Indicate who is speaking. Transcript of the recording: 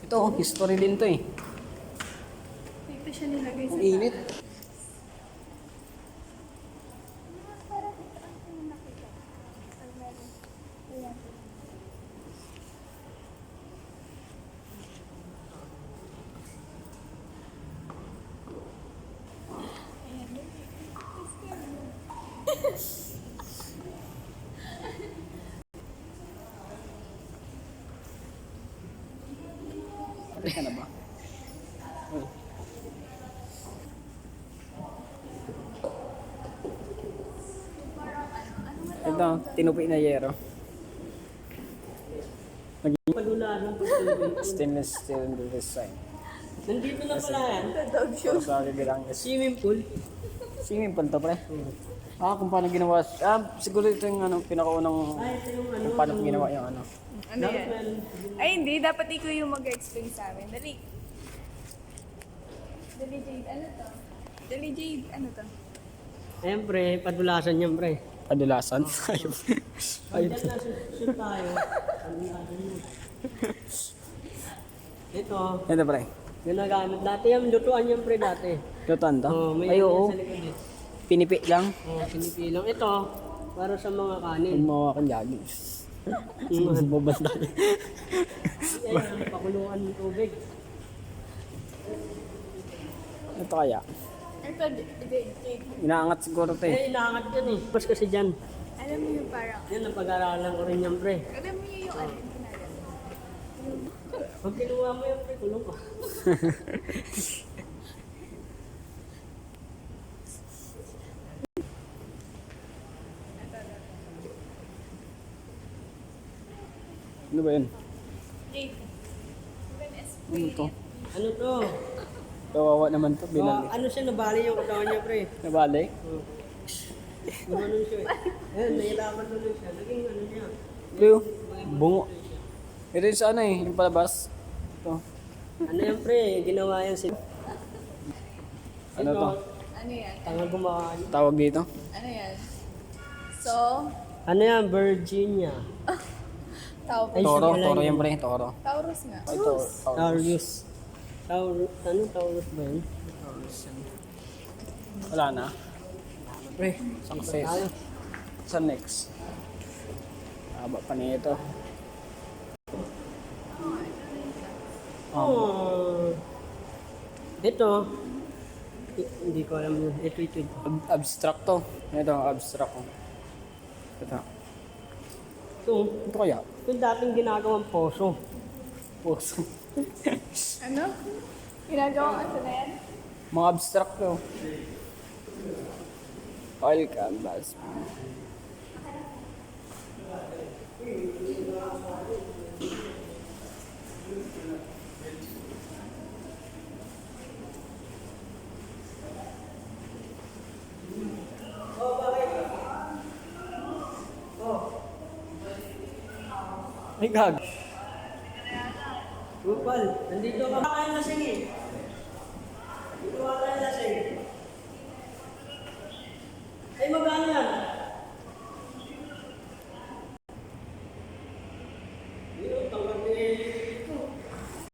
Speaker 1: Ito, history din to eh.
Speaker 2: Dito siya nilagay sa
Speaker 1: Ang init. Pwede ka na ba? Uy. Ito, tinupi na yero.
Speaker 3: Padularan po.
Speaker 1: Stainless steel design.
Speaker 3: Nandito na pala yan.
Speaker 2: dog show.
Speaker 1: Sabi bilang
Speaker 3: Swimming pool.
Speaker 1: swimming pool to pre. Kung paano ginawa. Siguro ito yung pinakaunang
Speaker 3: Ay, ito yung
Speaker 1: kung paano ginawa yung ano.
Speaker 2: Ano yan? Ay, hindi. Dapat ikaw yung mag-explain sa amin. Dali. Dali, Jade. Ano to? Dali, Jade. Ano to?
Speaker 3: Ayan pre, padulasan yan pre.
Speaker 1: Padulasan. Ayun. Ayun.
Speaker 3: Diyan na shoot tayo. Padulasan yan. Ito,
Speaker 1: Ito pre.
Speaker 3: ginagamit. Dati yan, lutuan yan pre dati.
Speaker 1: Lutuan to?
Speaker 3: Oh, may
Speaker 1: Ay
Speaker 3: yan
Speaker 1: oo.
Speaker 3: sa likod eh.
Speaker 1: Pinipi lang.
Speaker 3: Oh, pinipilang. Ito, para sa mga kanin.
Speaker 1: Yung mga kanyagi. Bubas na.
Speaker 3: Ayan, pakuluan ng tubig.
Speaker 1: Ito kaya.
Speaker 2: Ito, Jade.
Speaker 1: Inaangat siguro to eh.
Speaker 3: Inaangat yan eh. Pas kasi dyan.
Speaker 2: Alam mo yung parang...
Speaker 3: Yan, napag-aralan ko rin yan pre.
Speaker 2: Alam mo yung ano yung ginagawa.
Speaker 3: Pag kinuha mo yan pre, kulong ka.
Speaker 1: Ano ba yun?
Speaker 2: Jade.
Speaker 1: Ano to?
Speaker 3: Ano to?
Speaker 1: Kawawa naman to. Binali.
Speaker 3: Ano siya, nabali yung katawan niya pre.
Speaker 1: Nabalik?
Speaker 3: Gumanon siya eh. Ayan, nahirapan tuloy siya. Naging ano niya.
Speaker 1: Pero, bungo. Ito yung sa ano eh, yung palabas. Ito.
Speaker 3: Ano yan pre, ginawa yan si...
Speaker 1: Ano to?
Speaker 2: Ano yan?
Speaker 3: Tanga gumawa.
Speaker 1: Tawag dito?
Speaker 2: Ano yan? So,
Speaker 3: Ano yan, Virginia.
Speaker 2: tao
Speaker 3: Ay,
Speaker 1: Toro,
Speaker 3: sige lang
Speaker 1: toro
Speaker 3: yun.
Speaker 1: yan pre, toro.
Speaker 2: Taurus nga.
Speaker 1: Ay, toro.
Speaker 3: Taurus. Ano Taurus ba yun?
Speaker 1: Wala na.
Speaker 3: Pre,
Speaker 1: Success.
Speaker 3: tayo.
Speaker 1: Sa next. Haba pa na ito.
Speaker 3: Oh. Ito. Hindi ko alam yun. Ito.
Speaker 1: Abstract to. Ito, abstract ko. Ito.
Speaker 3: So,
Speaker 1: Ito kaya?
Speaker 3: yung dating ginagawang poso.
Speaker 1: Puso.
Speaker 2: Ano? Ginagawa ka na yan?
Speaker 1: Mga abstract to. Oil canvas. Ay, gag.
Speaker 3: Rupal, nandito ka. Kaya na sige.